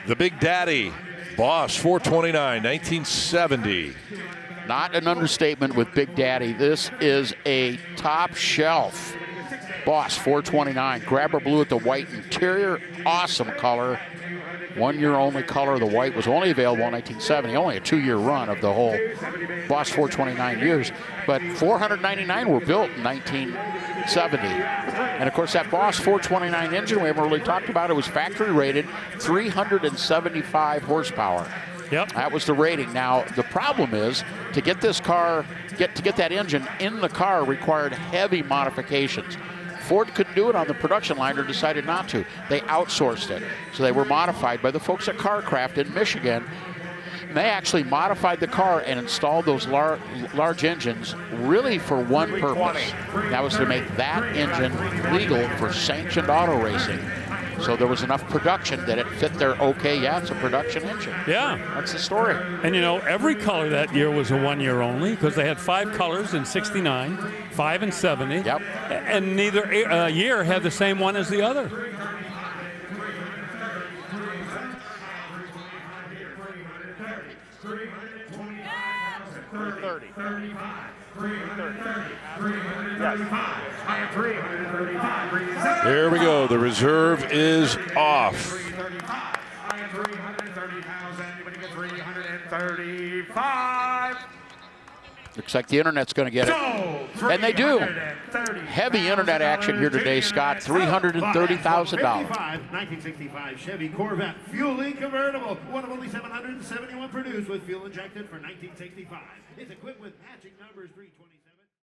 The Big Daddy, Boss 429, 1970. Not an understatement with Big Daddy. This is a top shelf Boss 429. Grabber blue with the white interior. Awesome color. 1 year only color. The white was only available in 1970. Only a 2-year run of the whole Boss 429 years. But 499 were built in 1970. And of course that Boss 429 engine we haven't really talked about. It was factory rated 375 horsepower. Yep. That was the rating. Now the problem is to get this car, get that engine in the car required heavy modifications. Ford couldn't do it on the production line or decided not to. They outsourced it. So they were modified by the folks at Kar Kraft in Michigan. And they actually modified the car and installed those large engines really for one purpose. That was to make that engine legal for sanctioned auto racing. So there was enough production that it fit their, okay, yeah, it's a production engine. Yeah. That's the story. And you know, every color that year was a 1 year only because they had 5 colors in 69, 5 in 70. Yep. And neither year had the same one as the other. There we go. The reserve is off. Looks like the internet's going to get it. And they do. Heavy internet action here today, Scott. $330,000. 1965 Chevy Corvette fueling convertible. One of only 771 produced with fuel injected for 1965. It's equipped with matching numbers 320.